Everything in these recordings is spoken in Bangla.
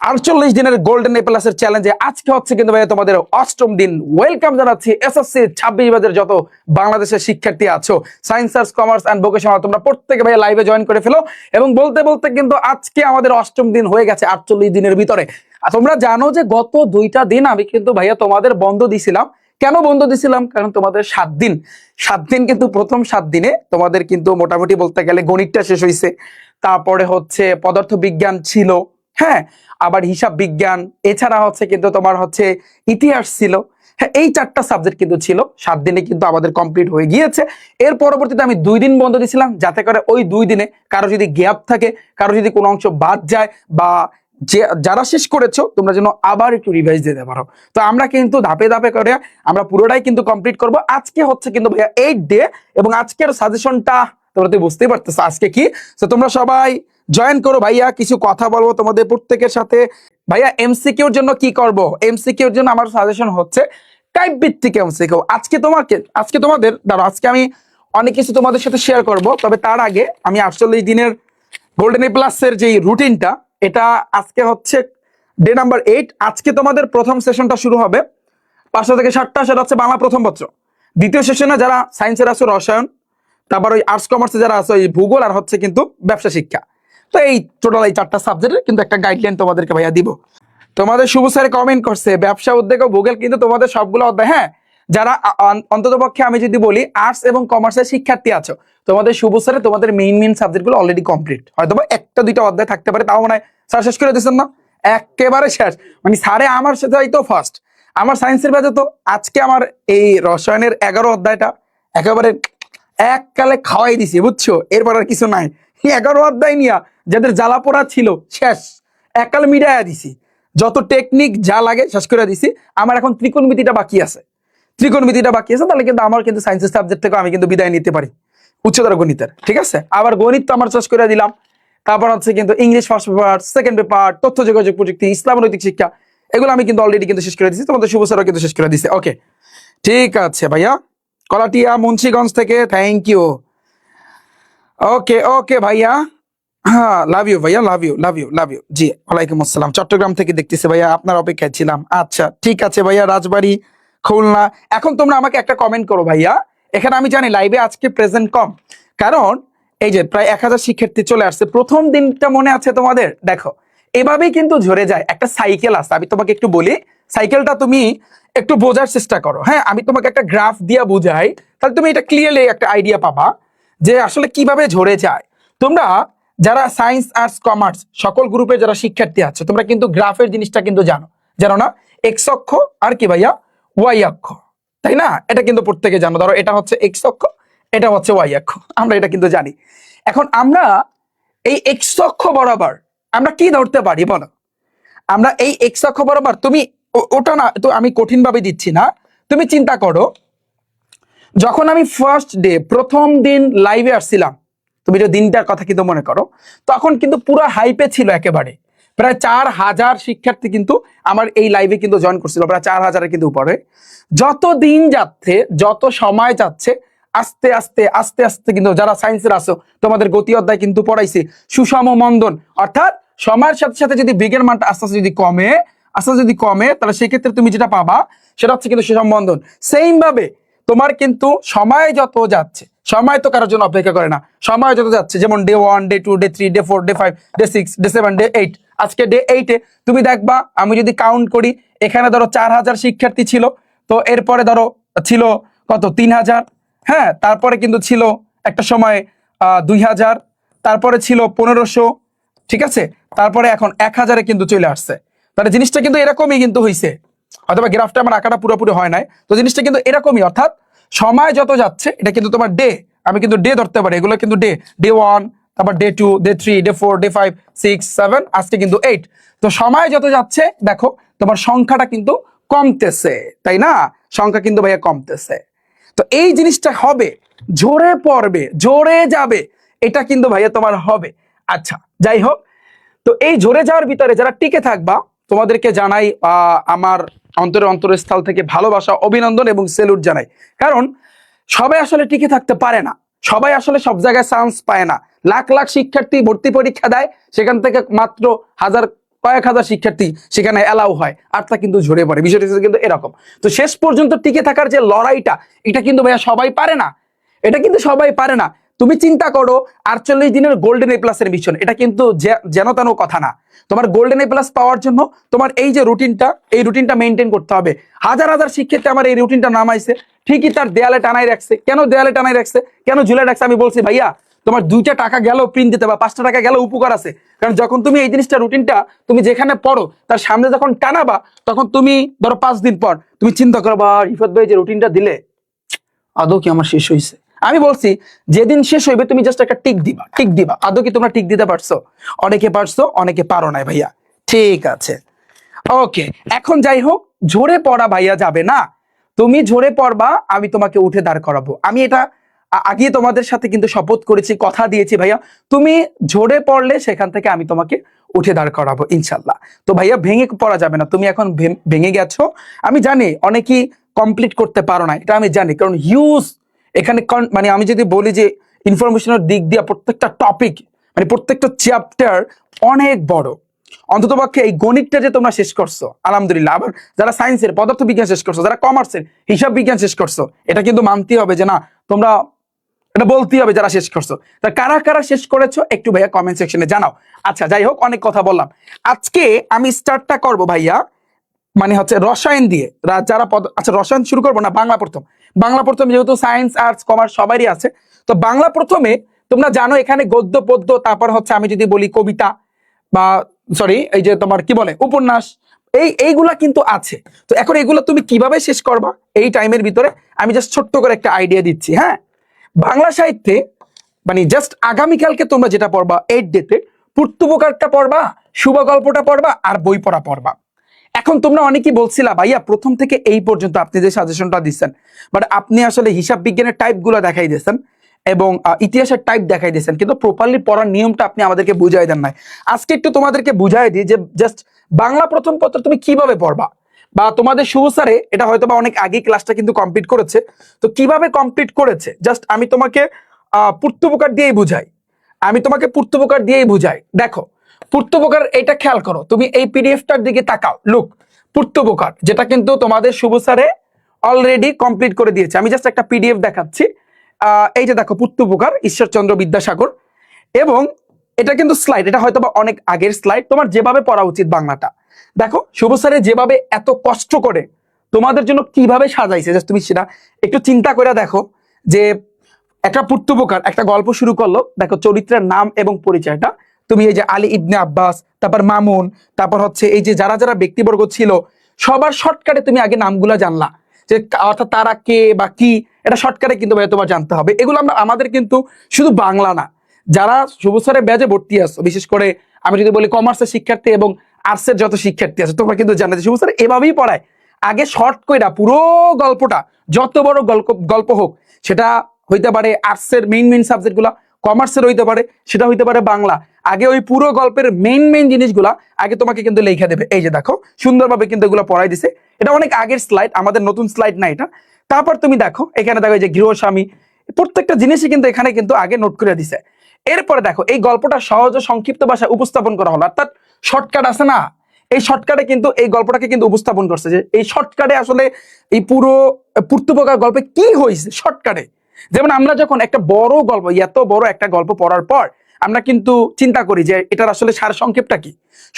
48 দিনের গোল্ডেন এ প্লাসের চ্যালেঞ্জে আজকে হচ্ছে কিন্তু ভাইয়া তোমাদের অষ্টম দিন। ওয়েলকাম জানাচ্ছি এসএসসি 26 বাজের যত বাংলাদেশের শিক্ষার্থী আছো, science arts commerce and vocational, তোমরা প্রত্যেকে ভাইয়া লাইভে জয়েন করে ফেলো। এবং বলতে বলতে কিন্তু আজকে আমাদের অষ্টম দিন হয়ে গেছে 48 দিনের ভিতরে। আর তোমরা জানো যে গত 2টা দিন আমি কিন্তু ভাইয়া তোমাদের বন্ধ দিছিলাম। কেন বন্ধ দিছিলাম? কারণ তোমাদের 7 দিন কিন্তু প্রথম 7 দিনে তোমাদের কিন্তু মোটামুটি বলতে গেলে গণিতটা শেষ হয়েছে, তারপরে হচ্ছে পদার্থ বিজ্ঞান ছিল, হ্যাঁ, আবার হিসাব বিজ্ঞান, এছাড়া হচ্ছে কিন্তু তোমার হচ্ছে ইতিহাস ছিল। হ্যাঁ, এই 4টা সাবজেক্ট কিন্তু ছিল। 7 দিনে কিন্তু আমাদের কমপ্লিট হয়ে গিয়েছে। এর পরবর্তীতে আমি 2 দিন বন্ধ দিয়েছিলাম, যাতে করে ওই 2 দিনে কারো যদি গ্যাপ থাকে, কারো যদি কোনো অংশ বাদ যায়, বা যারা শেষ করেছো তোমরা যেন আবার একটু রিভাইজ দিতে পারো। তো আমরা কিন্তু ধাপে ধাপে করে আমরা পুরোটাই কিন্তু কমপ্লিট করব। আজকে হচ্ছে কিন্তু ভাইয়া 8 ডে, এবং আজকের সাজেশনটা তোমরা তো বুঝতেই পারতেছো আজকে কি। তো তোমরা সবাই জয়েন করো ভাইয়া, কিছু কথা বলবো তোমাদের প্রত্যেকের সাথে। ভাইয়া এমসিকিউর জন্য কি করব? এমসিকিউর জন্য আমার সাজেশন হচ্ছে টাইপ ভিত্তিক এমসিকিউ। আজকে তোমাদের দাঁড়াও, আজকে আমি অনেক কিছু তোমাদের সাথে শেয়ার করব। তবে তার আগে আমি 48 দিনের গোল্ডেন এ প্লাসের যে রুটিনটা, এটা আজকে হচ্ছে ডে নাম্বার 8। আজকে তোমাদের প্রথম সেশনটা শুরু হবে 5টা থেকে 7টা, সেটা হচ্ছে বাংলা প্রথম পত্র। দ্বিতীয় সেশনে যারা সায়েন্সের আছো রসায়ন, তারপর ওই আর্টস কমার্সে যারা আছে ওই ভূগোল, আর হচ্ছে কিন্তু ব্যবসা শিক্ষা। তো এই টোটাল এই 4টা সাবজেক্টের কিন্তু একটা গাইডলাইন তোমাদেরকে ভাইয়া দিব। তোমাদের শুভ স্যার কমেন্ট করছে ব্যবসা উদ্যোগ ও ভূগোল কিন্তু তোমাদের সবগুলো অধ্যায়, হ্যাঁ, যারা অন্ততপক্ষে আমি যদি বলি আর্টস এবং কমার্সের শিক্ষার্থী আছো, তোমাদের শুভ স্যারে তোমাদের মেইন সাবজেক্টগুলো অলরেডি কমপ্লিট। হয়তো বা 1টা 2টা অধ্যায় থাকতে পারে, তাও মনে হয় স্যার শেষ করে দিচ্ছেন না, একেবারে শেষ। মানে স্যারে আমার সাথে তো ফার্স্ট, আমার সায়েন্সের ব্যাচে তো আজকে আমার এই রসায়নের 11 অধ্যায়টা একেবারে এককালে খাওয়াই দিছি, বুঝছো? এরপর আর কিছু নাই। 11 অধ্যায় নিয়ে যাদের জ্বালাপোড়া ছিল শেষ, এককালে মিটাইয়া দিছি। যত টেকনিক যা লাগে শেষ করে দিছি। আমার এখন ত্রিকোণমিতিটা বাকি আছে, তাহলে কিন্তু আমার কিন্তু সায়েন্সের সাবজেক্ট থেকে আমি কিন্তু বিদায় নিতে পারি উচ্চতর গণিতের, ঠিক আছে? আবার গণিত তো আমার শেষ করে দিলাম। তারপর হচ্ছে কিন্তু English first paper, second paper, তথ্য যোগাযোগ প্রযুক্তি, ইসলাম নৈতিক শিক্ষা, এগুলো আমি কিন্তু অলরেডি কিন্তু শেষ করে দিচ্ছি। তোমাদের শুভ স্যারও কিন্তু শেষ করে দিচ্ছে। ওকে, ঠিক আছে ভাইয়া, কলাটিয়া মুন্সিগঞ্জ থেকে থ্যাংক ইউ। ওকে ওকে ভাইয়া, হ্যাঁ, লাভ ইউ ভাইয়া, লাভ ইউ। জি, ওয়ালাইকুম আসসালাম। চট্টগ্রাম থেকে দেখতেছি ভাইয়া, আপনার অপেক্ষায় ছিলাম। আচ্ছা ঠিক আছে ভাইয়া, রাজবাড়ি, খুলনা। এখন তোমরা আমাকে একটা কমেন্ট করো ভাইয়া। এখানে আমি জানি লাইভে আজকে প্রেজেন্ট কম, কারণ এই যে প্রায় 1000 শিক্ষার্থী চলে আসছে। প্রথম দিনটা মনে আছে তোমাদের? দেখো, এভাবেই কিন্তু ঝরে যায়। একটা সাইকেল আছে, আমি তোমাকে একটু বলি, সাইকেলটা তুমি একটু বোঝার চেষ্টা করো। হ্যাঁ, আমি তোমাকে একটা গ্রাফ দিয়ে বুঝাই, তাহলে তুমি এটা ক্লিয়ারলি একটা আইডিয়া পাবা যে আসলে কিভাবে ঝরে যায়। তোমরা যারা সায়েন্স আর্টস কমার্স সকল গ্রুপে যারা শিক্ষার্থী আছে, তোমরা কিন্তু গ্রাফের জিনিসটা কিন্তু জানো না? এক্স অক্ষ আর কি ভাইয়া, ওয়াই অক্ষ, তাই না? এটা কিন্তু প্রত্যেকে জানো। ধরো এটা হচ্ছে এক্স অক্ষ, এটা হচ্ছে ওয়াই অক্ষ, আমরা এটা কিন্তু জানি। এখন আমরা এই এক্স অক্ষ বরাবর আমরা কি ধরতে পারি বলো? আমরা এই এক্স অক্ষ বরাবর, তুমি ওটা না তো আমি কঠিন ভাবে দিচ্ছি না, তুমি চিন্তা করো, যখন আমি ফার্স্ট ডে প্রথম দিন লাইভে আসছিলাম, তুমি যে দিনটার কথা কিন্তু মনে করো, তখন কিন্তু পুরো হাইপে ছিল একেবারে। প্রায় 4000 শিক্ষার্থী কিন্তু আমার এই লাইভে কিন্তু জয়েন করছিল, প্রায় 4000-এর কিন্তু উপরে। যত দিন যাচ্ছে, যত সময় যাচ্ছে, আস্তে আস্তে আস্তে আস্তে কিন্তু যারা সায়েন্সের আছো, তোমাদের গতি অধ্যায় কিন্তু পড়াইছে সুষম মন্দন, অর্থাৎ সময়ের সাথে সাথে যদি বেগের মানটা আস্তে আস্তে যদি কমে, তাহলে সেক্ষেত্রে তুমি যেটা পাবা সেটা হচ্ছে কিন্তু সুষম মন্দন। সেম ভাবে তোমার কিন্তু সময় যত যাচ্ছে, সময় তো কারোর জন্য অপেক্ষা করে না, সময় যত যাচ্ছে, যেমন day 1, day 2, day 3, day 4, day 5, day 6, day 7, day 8, আজকে ডে 8-এ তুমি দেখবা, আমি যদি কাউন্ট করি, এখানে ধরো 4000 শিক্ষার্থী ছিল, তো এরপরে ধরো ছিল কত, 3000, হ্যাঁ, তারপরে কিন্তু ছিল একটা সময় 2000, তারপরে ছিল 1500, ঠিক আছে, তারপরে এখন 1000-এ কিন্তু চলে আসছে। তাহলে জিনিসটা কিন্তু এরকমই কিন্তু হয়েছে, অথবা গ্রাফটা আমার আঁকাটা পুরোপুরি হয় নাই, তো জিনিসটা কিন্তু এরকমই। অর্থাৎ সময় যত যাচ্ছে, এটা কিন্তু তোমার ডে, আমি কিন্তু ডে ধরতে পারি, এগুলো কিন্তু ডে 1, তারপর ডে 2, ডে 3, ডে 4, ডে 5, 6, 7, আজকে কিন্তু 8। তো সময় যত যাচ্ছে দেখো তোমার সংখ্যাটা কিন্তু কমতেছে, তাই না? সংখ্যা কিন্তু ভাইয়া কমতেছে। তো এই জিনিসটা হবে, ঝরে পড়বে, ঝরে যাবে, এটা কিন্তু ভাইয়া তোমার হবে। আচ্ছা যাই হোক, তো এই ঝরে যাওয়ার ভিতরে যারা টিকে থাকবা, তোমাদেরকে জানাই আমার অন্তরস্থল থেকে ভালোবাসা, অভিনন্দন এবং সেলুট জানাই। কারণ সবাই আসলে টিকে থাকতে পারে না, সবাই আসলে সব জায়গায় চান্স পায় না। লাখ লাখ শিক্ষার্থী ভর্তি পরীক্ষা দেয়, সেখান থেকে মাত্র 1000 কয়েক হাজার শিক্ষার্থী সেখানে অ্যালাউ হয়, আর তা কিন্তু ঝরে পড়ে। বিষয়টা কিন্তু এরকম। তো শেষ পর্যন্ত টিকে থাকার যে লড়াইটা, এটা কিন্তু ভাইয়া সবাই পারে না, এটা কিন্তু সবাই পারে না। তুমি চিন্তা করো 48 দিনের গোল্ডেন এ প্লাসের মিশন, এটা কিন্তু যেন তেন কথা না। তোমার গোল্ডেন এ প্লাস পাওয়ার জন্য তোমার এই যে রুটিনটা, এই রুটিনটা মেনটেন করতে হবে। হাজার হাজার শিক্ষার্থী আমার এই রুটিনটা নামাইছে, ঠিকই তার দেয়ালে টানাই রাখছে। কেন দেয়ালে টানাই রাখছে, কেন ঝুলে রাখছে? আমি বলছি ভাইয়া তোমার 2টা টাকা গেল প্রিন্ট দিতে বা 5টা টাকা গেল উপকার আছে। কারণ যখন তুমি এই জিনিসটা রুটিনটা তুমি যেখানে পড়ো তার সামনে যখন টানাবা, তখন তুমি ধরো 5 দিন পর তুমি চিন্তা করবা রিফাত ভাই যে রুটিনটা দিলে আদৌ কি আমার শেষ হয়েছে। আমি বলছি যেদিন শেষ হইবে তুমি জাস্ট একটা টিক দিবা, টিক দিবা। আদৌ কি তোমরা টিক দিতে পারছো? অনেকে পারছো, অনেকে পারো নাই ভাইয়া। ঠিক আছে, ওকে। এখন যাই হোক, ঝরে পড়া ভাইয়া যাবে না। তুমি ঝরে পড়বা, আমি তোমাকে উঠে দাঁড় করাবো। আমি এটা আগে তোমাদের সাথে কিন্তু শপথ করেছি, কথা দিয়েছি ভাইয়া, তুমি ঝরে পড়লে সেখান থেকে আমি তোমাকে উঠে দাঁড় করাবো ইনশাল্লাহ। তো ভাইয়া ভেঙে পড়া যাবে না। তুমি এখন ভেঙে গেছো, আমি জানি অনেকেই কমপ্লিট করতে পারো না, এটা আমি জানি। কারণ হিউজ এখানে মানে আমি যদি বলি যে ইনফরমেশনের দিক দিয়ে প্রত্যেকটা টপিক মানে প্রত্যেকটা চ্যাপ্টার অনেক বড়। অন্ততপক্ষে এই গণিতটা যে তোমরা শেষ করছো আলহামদুলিল্লাহ। আবার যারা সায়েন্সের পদার্থ বিজ্ঞান শেষ করছো, যারা কমার্সের হিসাব বিজ্ঞান শেষ করছো, এটা কিন্তু মানতে হবে যে না, তোমরা এটা বলতেই হবে যারা শেষ করছো। তা কারা কারা শেষ করেছো একটু ভাইয়া কমেন্ট সেকশনে জানাও। আচ্ছা যাই হোক, অনেক কথা বললাম। আজকে আমি স্টার্টটা করব ভাইয়া মানে হচ্ছে রসায়ন দিয়ে। যারা আচ্ছা রসায়ন শুরু করবো না, বাংলা প্রথম। বাংলা প্রথম যেহেতু সায়েন্স আর্টস কমার্স সবারই আছে, তো বাংলা প্রথমে তোমরা জানো এখানে গদ্য পদ্য, তারপর হচ্ছে আমি যদি বলি কবিতা বা সরি এই যে তোমার কি বলে উপন্যাস, এইগুলা কিন্তু আছে। তো এখন এগুলো তুমি কিভাবে শেষ করবা এই টাইমের ভিতরে, আমি জাস্ট ছোট্ট করে একটা আইডিয়া দিচ্ছি। হ্যাঁ, বাংলা সাহিত্যে মানে জাস্ট আগামীকালকে তোমরা যেটা পড়বা 8 ডেতে, পূর্তবকারটা পড়বা, শুভ গল্পটা পড়বা, আর বই পড়া পড়বা। এখন তোমরা অনেকেই বলছিলা ভাইয়া প্রথম থেকে এই পর্যন্ত আপনি যে সাজেশনটা দিচ্ছেন, বাট আপনি আসলে হিসাব বিজ্ঞানের টাইপ গুলো দেখাই দিয়েছেন এবং ইতিহাসের টাইপ দেখাই দিয়েছেন, কিন্তু প্রপারলি পড়ার নিয়মটা আপনি আমাদেরকে বুঝাই দেন নাই। আজকে একটু তোমাদেরকে বুঝাই দিই যে জাস্ট বাংলা প্রথম পত্র তুমি কিভাবে পড়বা। বা তোমাদের শুভ স্যারে এটা হয়তো বা অনেক আগে ক্লাসটা কিন্তু কমপ্লিট করেছে, তো কিভাবে কমপ্লিট করেছে জাস্ট আমি তোমাকে পূর্তবকার দিয়েই বুঝাই। আমি তোমাকে পূর্তবকার দিয়েই বুঝাই। দেখো পূর্তবকার এটা খেয়াল করো, তুমি এই পিডিএফটার দিকে তাকাও। লুক, পূর্তবকার যেটা কিন্তু তোমাদের শুভ স্যারে অলরেডি কমপ্লিট করে দিয়েছে। আমি জাস্ট একটা পিডিএফ দেখাচ্ছি। এই যে দেখো পূর্তবকার ঈশ্বরচন্দ্র বিদ্যাসাগর, এবং এটা কিন্তু স্লাইড, এটা হয়তো বা অনেক আগের স্লাইড। তোমার যেভাবে পড়া উচিত বাংলাটা, দেখো শুভ স্যারে যেভাবে এত কষ্ট করে তোমাদের জন্য কিভাবে সাজাইছে, জাস্ট তুমি সেটা একটু চিন্তা করে দেখো। যে একটা পূর্তবকার একটা গল্প শুরু করলো, দেখো চরিত্রের নাম এবং পরিচয়টা তুমি এই যে আলী ইবনে আব্বাস, তারপর মামুন, তারপর হচ্ছে এই যে যারা যারা ব্যক্তিবর্গ ছিল সবার শর্টকাটে তুমি আগে নামগুলো জানলা, যে অর্থাৎ তারা কে বা কি, এটা শর্টকাটে কিন্তু ভাই তোমার জানতে হবে। এগুলো আমরা আমাদের কিন্তু শুধু বাংলা না, যারা শুভ স্যারের ব্যাচে ভর্তি আছো, বিশেষ করে আমি যদি বলি কমার্সের শিক্ষার্থী এবং আর্টসের যত শিক্ষার্থী আছে, তোমরা কিন্তু জানো যে শুভ স্যার এভাবেই পড়ায়। আগে শর্ট কইরা পুরো গল্পটা, যত বড় গল্প হোক, সেটা হইতে পারে আর্টসের মেইন সাবজেক্ট গুলা, কমার্সের হইতে পারে, সেটা হইতে পারে বাংলা, আগে ওই পুরো গল্পের মেইন জিনিসগুলা আগে তোমাকে কিন্তু লেখা দেবে। এই যে দেখো সুন্দরভাবে কিন্তু এগুলো পড়াই দিছে। এটা অনেক আগের স্লাইড, আমাদের নতুন স্লাইড না এটা। তারপর তুমি দেখো এখানে দেখো যে গৃহস্বামী, প্রত্যেকটা জিনিসই কিন্তু এখানে কিন্তু আগে নোট করে দিছে। এরপরে দেখো এই গল্পটা সহজ ও সংক্ষিপ্ত ভাষায় উপস্থাপন করা হলো, অর্থাৎ শর্টকাট আছে না, এই শর্টকাটে কিন্তু এই গল্পটাকে কিন্তু উপস্থাপন করছে। যে এই শর্টকাটে আসলে এই পুরো পূর্তবকার গল্পে কি হয়েছে শর্টকাটে। যেমন আমরা যখন একটা বড় গল্প, এত বড় একটা গল্প পড়ার পর আমরা কিন্তু চিন্তা করি যে এটার আসলে সার সংক্ষেপটা কি,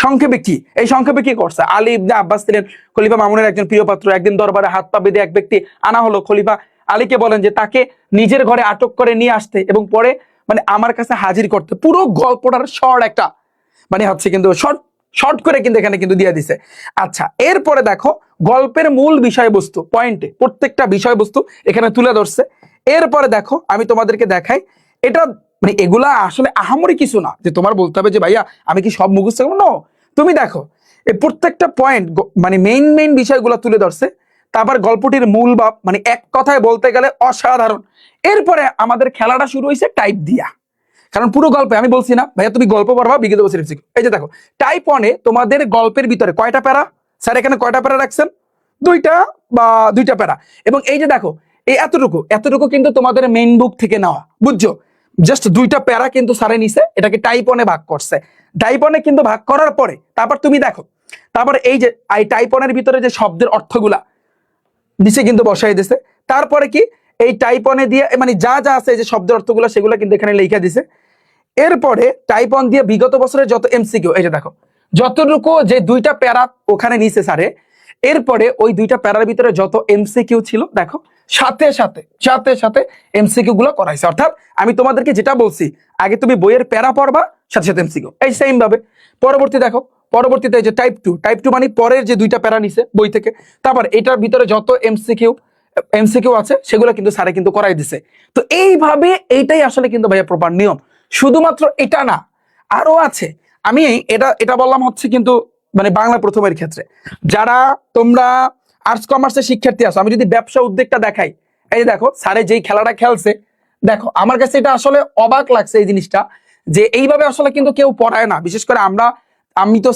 সংক্ষেপে কি, এই সংক্ষেপে কি করছে। আলী ইবনে আব্বাস ছিলেন খলিফা মামুনের একজন প্রিয় পাত্র। একদিন দরবারে হাত পা বেঁধে এক ব্যক্তি আনা হলো। খলিফা আলীকে বলেন যে তাকে নিজের ঘরে আটক করে নিয়ে আসতে এবং পরে মানে আমার কাছে হাজির করতে। পুরো গল্পটার শর্ট একটা মানে হচ্ছে কিন্তু শর্ট করে কিন্তু এখানে কিন্তু দিয়ে দিছে। আচ্ছা এরপরে দেখো গল্পের মূল বিষয়বস্তু পয়েন্টে প্রত্যেকটা বিষয়বস্তু এখানে তুলে ধরছে। এরপরে দেখো আমি তোমাদেরকে দেখাই, এটা মানে এগুলা আসলে আহামরি কিছু না যে তোমার বলতে হবে যে ভাইয়া আমি কি সব মুখস্থ করবো। নো, তুমি দেখো এই প্রত্যেকটা পয়েন্ট মানে মেইন বিষয়গুলো তুলে ধরছে। তারপর গল্পটির মূল ভাব মানে এক কথায় বলতে গেলে অসাধারণ। এরপরে আমাদের খেলাটা শুরু হয়েছে টাইপ দিয়া, কারণ পুরো গল্পে আমি বলছি না ভাইয়া তুমি গল্প পড়বা বিগত বছর। এই যে দেখো টাইপ 1-এ তোমাদের গল্পের ভিতরে কয়টা প্যারা, স্যার এখানে কয়টা প্যারা রাখছেন, 2টা বা 2টা প্যারা। এবং এই যে দেখো এই এতটুকু কিন্তু তোমাদের মেইন বুক থেকে নেওয়া, বুঝছো, জাস্ট 2টা প্যারা কিন্তু স্যারে নিছে, এটাকে টাইপ 1-এ ভাগ করছে। টাইপ ওয়ানে কিন্তু ভাগ করার পরে তারপর তুমি দেখো, তারপরে এই যে টাইপ ওয়ানের ভিতরে যে শব্দের অর্থগুলা নিচে কিন্তু বসাই দিছে। তারপরে কি এই টাইপ ওয়ানে দিয়ে মানে যা যা আছে এই যে শব্দের অর্থগুলো সেগুলো কিন্তু এখানে লেখা দিছে। এরপরে টাইপ ওয়ান দিয়ে বিগত বছরের যত এমসিকিউ, এই যে দেখো যতটুকু যে দুইটা প্যারা ওখানে নিচে সারে, এরপরে ওই দুইটা প্যারার ভিতরে যত এমসিকিউ ছিল দেখো সাথে সাথে সাথে সাথে এমসিকিউ গুলো করাইছে। অর্থাৎ আমি তোমাদেরকে যেটা বলছি, আগে তুমি বইয়ের প্যারা পড়বা, সাথে সাথে এমসিকিউ, এই সেম ভাবে। পরবর্তী দেখো, পরবর্তীতে এই যে টাইপ টু মানে পরের যে দুইটা প্যারা নিছে বই থেকে, তারপর এটার ভিতরে যত এমসিকিউ আছে সেগুলো কিন্তু স্যারে কিন্তু করাই দিছে। তো এইভাবে এইটাই আসলে কিন্তু ভাইয়া প্রপার নিয়ম। শুধুমাত্র এটা না, আরো আছে। আমি এটা বললাম হচ্ছে কিন্তু মানে বাংলা প্রথমের ক্ষেত্রে। যারা তোমরা আর্টস কমার্সের শিক্ষার্থী আছো, আমি যদি ব্যবসা উদ্যোগটা দেখাই, এই দেখো স্যারে যেই খেলাটা খেলছে, দেখো আমার কাছে এটা আসলে অবাক লাগছে এই জিনিসটা, যে এইভাবে আসলে কিন্তু কেউ পড়ায় না। বিশেষ করে আমি তো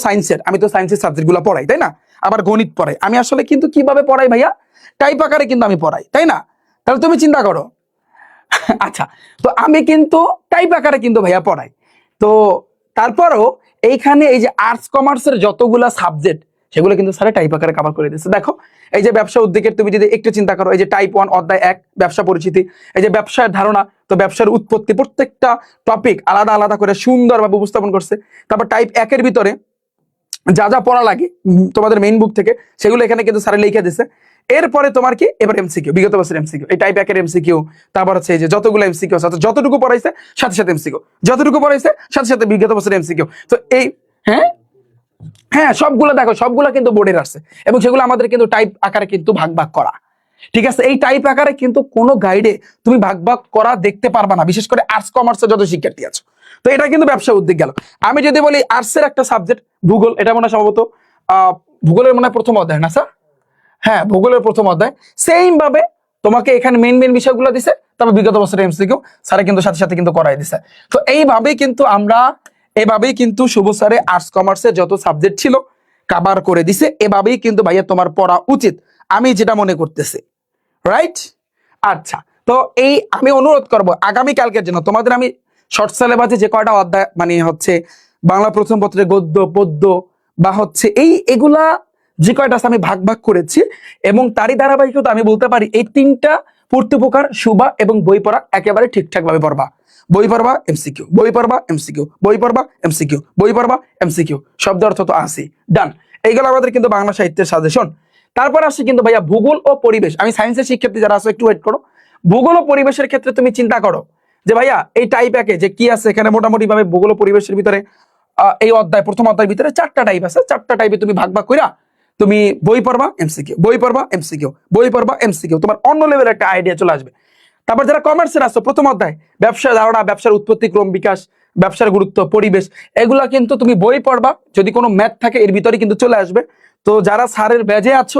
সায়েন্সের সাবজেক্ট গুলো পড়াই, তাই না? আবার গণিত পড়াই। আমি আসলে কিন্তু কিভাবে পড়াই ভাইয়া? টাইপ আকারে কিন্তু আমি পড়াই, তাই না? তাহলে তুমি চিন্তা করো। আচ্ছা, তো আমি কিন্তু টাইপ আকারে কিন্তু ভাইয়া পড়াই। তো তারপরও এইখানে এই যে আর্টস কমার্সের যতগুলা সাবজেক্ট সেগুলো কিন্তু স্যার টাইপ আকারে কভার করে দিচ্ছে। দেখো এই যে ব্যবসা উদ্যোগের তুমি যদি একটু চিন্তা করো, এই যে টাইপ 1 অধ্যায় 1 ব্যবসা পরিচিতি, এই যে ব্যবসার ধারণা, তো ব্যবসার উৎপত্তি, প্রত্যেকটা টপিক আলাদা আলাদা করে সুন্দরভাবে উপস্থাপন করছে। তারপর টাইপ 1 এর ভিতরে যা যা পড়া লাগে তোমাদের মেইন বুক থেকে সেগুলো এখানে কিন্তু স্যার লিখে দিছে। এরপরে তোমার কি এবার এমসিকিউ, বিগত বছর এমসিকিউ, এই টাইপ 1 এর এমসিকিউ, তারপর হচ্ছে এই যে যতগুলো এমসিকিউ আছে, যতটুকু পড়াইছে সাথে সাথে এমসিকিউ, যতটুকু পড়াইছে সাথে সাথে বিগত বছর এমসিকিউ। তো এই হ্যাঁ হ্যাঁ সবগুলো দেখো, সবগুলো কিন্তু বোর্ডের আসছে, এবং সেগুলো আমাদের কিন্তু টাইপ আকারে কিন্তু ভাগ ভাগ করা। ঠিক আছে, এই টাইপ আকারে কিন্তু কোনো গাইডে তুমি ভাগ ভাগ করা দেখতে পারবা না, বিশেষ করে আর্টস কমার্সের যত শিক্ষার্থী আছে। তো এটা কিন্তু ব্যবসা উদ্যোগ গেল। আমি যদি বলি আর্টসের একটা সাবজেক্ট ভূগোল, এটা মনে হয় সম্ভবত ভূগোলের মনে হয় প্রথম অধ্যায় না স্যার? হ্যাঁ, ভূগোলের প্রথম অধ্যায়। সেম ভাবে তোমাকে এখানে মেইন বিষয়গুলো দিছে, তারপর বিগত বছরের এমসিকিউ স্যারে কিন্তু সাথে সাথে কিন্তু করাই দিছে। তো এভাবেই কিন্তু শুভ স্যারে আর্টস কমার্সের যত সাবজেক্ট ছিল কভার করে দিছে। এভাবেই কিন্তু ভাইয়া তোমার পড়া উচিত, আমি যেটা মনে করতেছি, রাইট? আচ্ছা, তো আমি অনুরোধ করব আগামী কালকের জন্য তোমাদের আমি শর্ট সিলেবাসে যে কয়টা অধ্যায় মানে হচ্ছে বাংলা প্রথম পত্রের গদ্য পদ্য বা হচ্ছে এগুলা যে কয়টা আছে আমি ভাগ ভাগ করেছি, এবং তারই ধারাবাহিকতা আমি বলতে পারি এই 3টা পূর্তি প্রকার শুভা এবং বই পড়া একেবারে ঠিকঠাক ভাবে পড়বা। বই পড়বা এমসিকিউ, বই পড়বা এমসিকিউ, বই পড়বা এমসিকিউ, বই পড়বা এমসিকিউ, শব্দ অর্থ তো আসি, ডান। এইগুলো আমাদের কিন্তু বাংলা সাহিত্যের সাজেশন। তারপর আসছে কিন্তু ভাইয়া ভূগোল ও পরিবেশ। আমি সায়েন্সের শিক্ষার্থী যারা আছো একটু ওয়েট করো। ভূগোল ও পরিবেশের ক্ষেত্রে তুমি চিন্তা করো যে ভাইয়া এই টাইপ একে যে কি আছে এখানে, মোটামুটি ভাবে ভূগোল ও পরিবেশের ভিতরে এই প্রথম অধ্যায়ের ভিতরে 4টা টাইপ আছে। 4টা টাইপে তুমি ভাগ ভাগ কইরা তুমি বই পড়বা এমসিকিউ, বই পড়বা এমসিকিউ, বই পড়বা এমসিকিউ, তোমার অন্য লেভেলের একটা আইডিয়া চলে আসবে। তারপর যারা কমার্সের আছো প্রথম অধ্যায় ব্যবসার ধারণা, ব্যবসার উৎপত্তি ক্রম বিকাশ, ব্যবসার গুরুত্ব, পরিবেশ, এগুলা কিন্তু তুমি বই পড়বা। যদি কোনো ম্যাথ থাকে এর ভিতরে কিন্তু চলে আসবে। তো যারা স্যারের ব্যাজে আছো,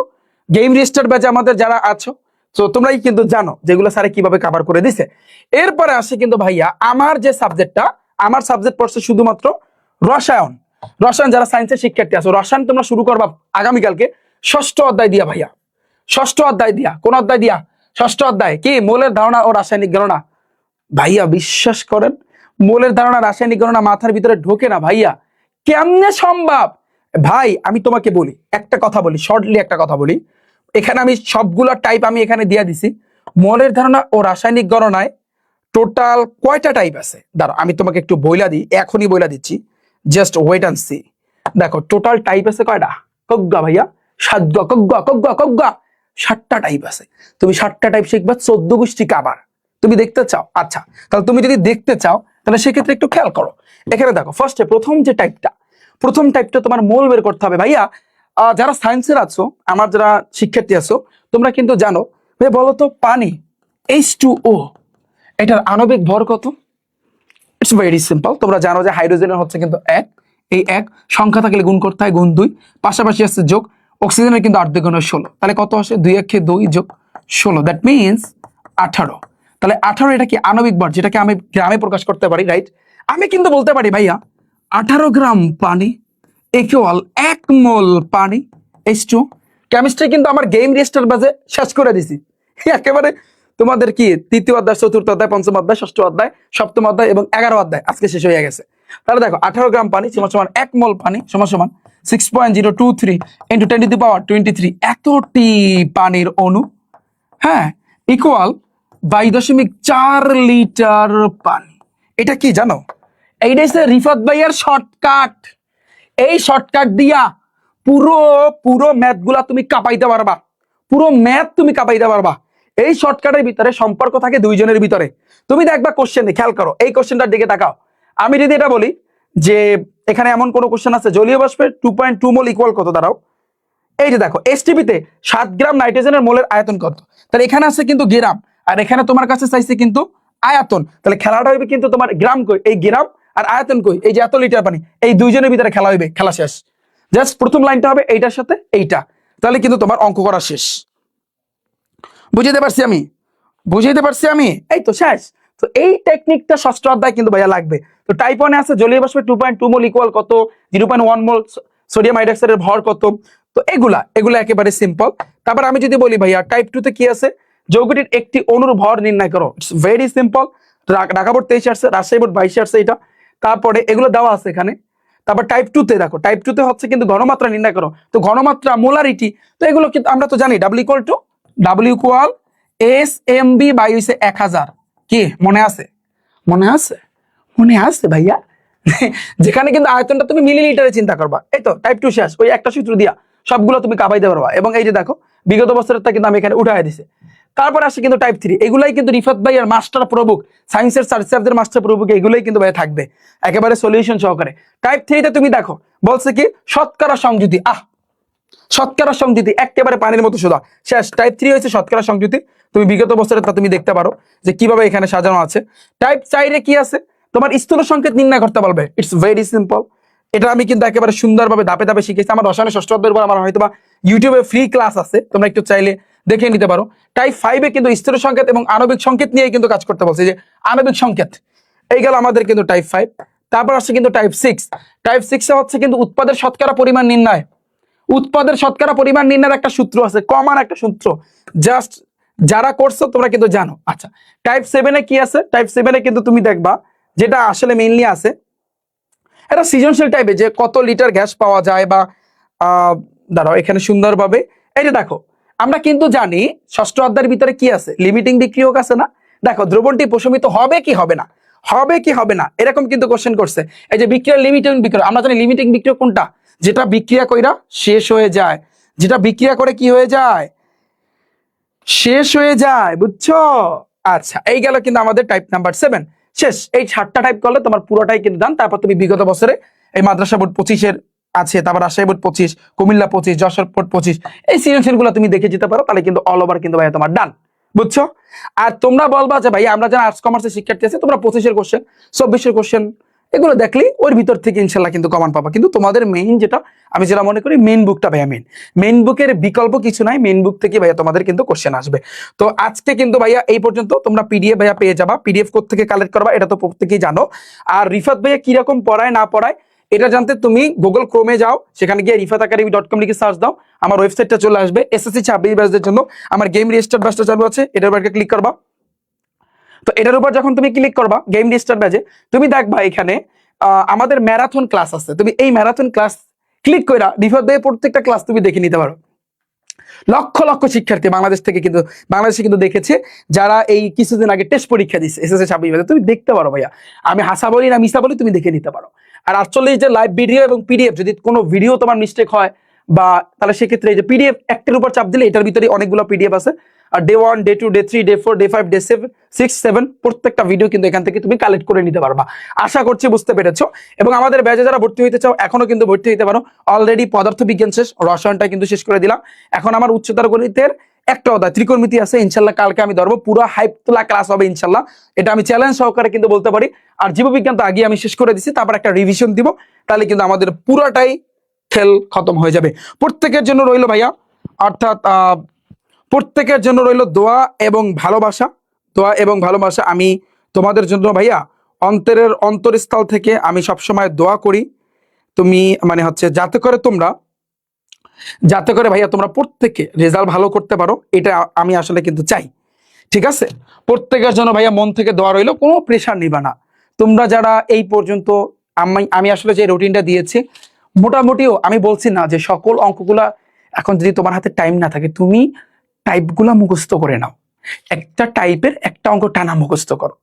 গেম রেজিস্টার ব্যাজে আমাদের যারা আছো, তো তোমরাই কিন্তু জানো যেগুলো স্যারে কিভাবে কভার করে দিছে। এরপরে আসে কিন্তু ভাইয়া আমার সাবজেক্ট পড়ছে শুধুমাত্র রসায়ন। যারা সায়েন্সের শিক্ষার্থী আছো, রসায়ন তোমরা শুরু করবা আগামীকালকে 6ষ্ঠ অধ্যায় দিয়া ভাইয়া। 6ষ্ঠ অধ্যায় দিয়া, কোন অধ্যায় দিয়া? 6ষ্ঠ অধ্যায় কি মৌলের ধারণা ও রাসায়নিক গণনা। ভাইয়া বিশ্বাস করেন মৌলের ধারণা রাসায়নিক গণনা মাথার ভিতরে ঢোকে না ভাইয়া, কেমনে সম্ভব? ভাই আমি তোমাকে বলি একটা কথা বলি, শর্টলি একটা কথা বলি। এখানে আমি সবগুলা টাইপ আমি এখানে দিয়ে দিছি। মৌলের ধারণা ও রাসায়নিক গণনায় টোটাল কয়টা টাইপ আছে দাঁড়াও আমি তোমাকে একটু বইলা দিই, এখনই বইলা দিচ্ছি, জাস্ট ওয়েট অ্যান্ড সি। দেখো টোটাল টাইপ আছে কয়টা? কজ্ঞা ভাইয়া, সাতগা, কজ্ঞা 7টা টাইপ আছে। তুমি 7টা টাইপ শিখবা, 14 গোষ্ঠী কাবার। তুমি দেখতে চাও? আচ্ছা, তাহলে তুমি যদি দেখতে চাও তাহলে সেক্ষেত্রে একটু খেয়াল করো। এখানে দেখো ফার্স্টে প্রথম টাইপটা তোমার মোল বের করতে হবে ভাইয়া। যারা সায়েন্সের আছো, আমার যারা শিক্ষার্থী আছো, তোমরা কিন্তু জানো ভাই, বলো তো পানি H2O এটার আণবিক ভর কত? It's very simple. তোমরা জানো যে হাইড্রোজেনের হচ্ছে কিন্তু 1, এই 1 সংখ্যা থাকলে গুণ করতে হয়, গুণ 2, পাশাপাশি আছে যোগ। অক্সিজেনের কিন্তু 8 2 16, তাহলে কত আসে? 2 1 2 যোগ 16, দ্যাট মিনস 18। তাহলে 18 এটা কি আণবিক ভর, যেটাকে আমি গ্রামে প্রকাশ করতে পারি, রাইট? আমি কিন্তু বলতে পারি ভাইয়া 18 গ্রাম পানি ইকুয়াল 1 মোল পানি H2। কেমিস্ট্রি কিন্তু আমার গেম রেজিস্টার বাজে শেষ করে দিছি একেবারে। তোমাদের কি 3য় অধ্যায়, 4র্থ অধ্যায়, 5ম অধ্যায়, 6ষ্ঠ অধ্যায়, 7ম অধ্যায় এবং 11 অধ্যায় আজকে শেষ হয়ে গেছে। তাহলে দেখো 18 গ্রাম পানি সমান সমান 1 মোল পানি সমান সমান 6.023 ইন্টু 10⁻23 এতটি পানির অণু, হ্যাঁ, ইকুয়াল 22.4 লিটার পানি। এটা কি জানো? এইটা হচ্ছে রিফাত ভাইয়ের শর্টকাট। এই শর্টকাট দিয়া পুরো পুরো ম্যাথ গুলা তুমি কাঁপাইতে পারবা, পুরো ম্যাথ তুমি কাঁপাইতে পারবা। এই শর্টকাটের ভিতরে সম্পর্ক থাকে দুইজনের ভিতরে। তুমি দেখবা কোশ্চেন, খেয়াল করো এই কোশ্চেনটার দিকে তাকাও। আমি যদি এটা বলি যে এখানে এমন কোন কোশ্চেন আছে জলীয় বাষ্পের 2.2 মোল ইকুয়াল কত, দাঁড়াও, এই যে দেখো এসটিপিতে 7 গ্রাম নাইট্রোজেনের মোলের আয়তন কত, তাহলে এখানে আছে কিন্তু গ্রাম, আর এখানে তোমার কাছে চাইছে কিন্তু আয়তন। তাহলে খেলাটা হইবে কিন্তু তোমার গ্রাম কই, এই গ্রাম, আর আয়তন কই, এই যে এত লিটার পানি, এই দুইজনের ভিতরে খেলা হইবে, খেলা শেষ। জাস্ট প্রথম লাইনটা হবে এইটার সাথে এইটা, তাহলে কিন্তু তোমার অঙ্ক করা শেষ। বুঝাইতে পারছি আমি? বুঝাইতে পারছি আমি? এই তো শেষ। তো এই টেকনিকটা ষষ্ঠ অধ্যায় কিন্তু ভাইয়া লাগবে। তো টাইপ 1 এ আছে জলীয় বাষ্পের 2.2 মোল ইকুয়াল কত, 0.1 মোল সোডিয়াম হাইড্রোক্সাইডের ভর কত। তো এগুলা একেবারে সিম্পল। তারপর আমি যদি বলি ভাইয়া টাইপ 2 তে কি আছে, যৌগটির একটি অণুর ভর নির্ণয় করো, it's very simple. Dhaka board 23 আসছে, রাজশাহী বোর্ড 22 আসছে এটা। তারপরে এগুলো দেওয়া আছে এখানে। তারপর টাইপ 2 তে দেখো, টাইপ 2 তে হচ্ছে কিন্তু ঘনমাত্রা নির্ণয় করো। তো ঘনমাত্রা মোলারিটি, তো এগুলো কিন্তু আমরা তো জানি W ইকুয়াল SMB বাই হইছে 1000। কি মনে আছে? মনে আছে? মনে আছে ভাইয়া? যেখানে কিন্তু আয়তনটা তুমি মিলিলিটারে চিন্তা করবা। এই তো টাইপ 2 শেষ, ওই একটা সূত্র দিয়া সবগুলো তুমি কাবাইতে পারবা। এবং এই যে দেখো বিগত বছরেরটা কিন্তু আমি এখানে উঠাই দিছি। তারপর আসে কিন্তু টাইপ 3, এগুলাই কিন্তু রিফাত ভাই আর মাস্টার প্রবুক, সায়েন্সের সার্চারদের মাস্টার প্রবুক, এগুলাই কিন্তু ভাই থাকবে একেবারে সলিউশন সহকারে। টাইপ 3 তে তুমি দেখো বলছে কি শতকরা সংযুতি, শতকরা সংযুতি একেবারে পানির মতো সোজা, শেষ। টাইপ 3 হয়েছে শতকরা সংযুতি, তুমি বিগত বছরের তা তুমি দেখতে পারো যে কিভাবে এখানে সাজানো আছে। টাইপ 4 এ কি আছে, তোমার স্থূল সংকেত নির্ণয় করতে পারবে, ইটস ভেরি সিম্পল। এটা আমি কিন্তু একেবারে সুন্দরভাবে ধাপে ধাপে শিখেছি। আমার রসায়নের ষষ্ঠ অধ্যায়ের উপর আমার হয়তোবা ইউটিউবে ফ্রি ক্লাস আছে, তোমরা একটু চাইলে দেখে নিতে পারো। টাইপ 5 এ কিন্তু স্থির সংকেত এবং আণবিক সংকেত নিয়ে কিন্তু কাজ করতে বলছে, যে আণবিক সংকেত, এই গেল আমাদের কিন্তু টাইপ 5। তারপর আসছে কিন্তু টাইপ 6। টাইপ 6 এ হচ্ছে কিন্তু উৎপাদের শতকরা পরিমাণ নির্ণয়। উৎপাদের শতকরা পরিমাণ নির্ণয়ের একটা সূত্র আছে, কমন একটা সূত্র, জাস্ট যারা করছো তোমরা কিন্তু জানো। আচ্ছা, টাইপ 7 এ কি আছে? টাইপ 7 এ কিন্তু তুমি দেখবা যেটা আসলে মেইনলি আছে, এটা সৃজনশীল টাইপে, যে কত লিটার গ্যাস পাওয়া যায়, বা দাঁড়াও এখানে সুন্দরভাবে এই যে দেখো, আমরা কিন্তু জানি ষষ্ঠ অধ্যায়ের ভিতরে কি আছে, লিমিটিং বিক্রিয়ক আছে না। দেখো দ্রবণটি প্রশমিত হবে কি হবে না, হবে কি হবে না, এরকম কিন্তু কোশ্চেন করছে। এই যে বিক্রিয়ার লিমিটিং বিক্রিয়ক, আমরা জানি লিমিটিং বিক্রিয়ক কোনটা, যেটা বিক্রিয়া কইরা শেষ হয়ে যায়, যেটা বিক্রিয়া করে কি হয়ে যায়, শেষ হয়ে যায়, বুঝছো? আচ্ছা, এই গেল কিন্তু আমাদের টাইপ নাম্বার 7 শেষ। এই 7টা টাইপ করলে তোমার পুরোটাই কিন্তু দান। তারপর তুমি বিগত বছরে এই মাদ্রাসা বোর্ড 25 আছে, তারপর রাজশাহী বোর্ড 25, কুমিল্লা 25, যশোর বোর্ড 25, এই সৃজনশীল গুলো তুমি দেখে যেতে পারো, তাহলে কিন্তু অল ওভার কিন্তু ভাই তোমার ডান, বুঝছো? আর তোমরা বলবা যে ভাই আমরা যারা আর্টস কমার্সের শিক্ষার্থী আছে, তোমরা 25 কোশ্চেন 24 কোশ্চেন এগুলো দেখলেই ওর ভিতর থেকে ইনশাল্লাহ কিন্তু কমান পাবা। কিন্তু তোমাদের মেইন যেটা, আমি যেটা মনে করি মেইন বুকটা ভাইয়া মেইন বুকের বিকল্প কিছু নাই, মেইন বুক থেকে ভাইয়া তোমাদের কিন্তু কোশ্চেন আসবে। তো আজকে কিন্তু ভাইয়া এই পর্যন্ত, তোমরা পিডিএফ ভাইয়া পেয়ে যাবা, পিডিএফ কোথা থেকে কালেক্ট করবা এটা তো প্রত্যেকেই জানো। আর রিফাত ভাইয়া কিরকম পড়ায় না পড়ায় এটা জানতে তুমি গুগল ক্রোমে যাও, সেখানে গিয়ে rifatacademy.com লিখে সার্চ দাও, আমার ওয়েবসাইটটা চলে আসবে। এসএসসি 26 ব্যাচদের জন্য আমার গেম রেজিস্টার ব্যাচটা চালু আছে, এটার উপর ক্লিক করবা। তো এটার উপর যখন তুমি ক্লিক করবা গেম রেজিস্টার ব্যাচে, তুমি দেখবা এখানে আমাদের ম্যারাথন ক্লাস আছে। তুমি এই ম্যারাথন ক্লাস ক্লিক কইরা রিফাত ভাইয়ের প্রত্যেকটা ক্লাস তুমি দেখে নিতে পারো। লক্ষ লক্ষ শিক্ষার্থী বাংলাদেশে কিন্তু দেখেছে, যারা এই কিছুদিন আগে টেস্ট পরীক্ষা দিচ্ছে এসএসসি 26, তুমি দেখতে পারো ভাইয়া, আমি হাসা বলি না মিশা বলি, তুমি দেখে নিতে পারো। আর 48 যে লাইভ ভিডিও এবং পিডিএফ, যদি কোনো ভিডিও তোমার মিস্টেক হয় বা তাহলে সেক্ষেত্রে এই যে পিডিএফ একটার উপর চাপ দিলে এটার ভিতরে অনেকগুলো পিডিএফ আছে। আর day 1, day 2, day 3, day 4, day 5, day 6, 7 প্রত্যেকটা ভিডিও কিন্তু এখান থেকে তুমি কালেক্ট করে নিতে পারবা। আশা করছি বুঝতে পেরেছো। এবং আমাদের ব্যাচে যারা ভর্তি হইতে চাও এখনো কিন্তু ভর্তি হইতে পারো। অলরেডি পদার্থবিজ্ঞান শেষ, রসায়নটা কিন্তু শেষ করে দিলাম। এখন আমার উচ্চতর গণিতের একটা অধ্যায় ত্রিকোণমিতি আছে, ইনশাল্লাহ কালকে আমি ধরবো, পুরো হাইপ তোলা ক্লাস হবে ইনশাল্লাহ, এটা আমি চ্যালেঞ্জ সহকারে কিন্তু বলতে পারি। আর জীববিজ্ঞান তো আগে আমি শেষ করে দিচ্ছি, তারপর একটা রিভিশন দিব, তাহলে কিন্তু আমাদের পুরাটাই খেল খতম হয়ে যাবে। প্রত্যেকের জন্য রইল ভাইয়া, অর্থাৎ প্রত্যেকের জন্য রইল দোয়া এবং ভালোবাসা, দোয়া এবং ভালোবাসা। আমি তোমাদের জন্য ভাইয়া অন্তরস্থল থেকে আমি সবসময় দোয়া করি, তুমি মানে হচ্ছে যাতে করে ভাইয়া তোমরা প্রত্যেকে রেজাল্ট ভালো করতে পারো, এটা আমি আসলে কিন্তু চাই। ঠিক আছে, প্রত্যেকের জন্য ভাইয়া মন থেকে দোয়া রইলো, কোনো প্রেশার নিবা না। তোমরা যারা এই পর্যন্ত আমি আমি আসলে যে রুটিনটা দিয়েছি, মোটামুটিও আমি বলছি না যে সকল অঙ্কগুলা, এখন যদি তোমার হাতে টাইম না থাকে তুমি টাইপগুলা মুখস্থ করে নাও, একটা টাইপের একটা অঙ্ক টানা মুখস্থ করো,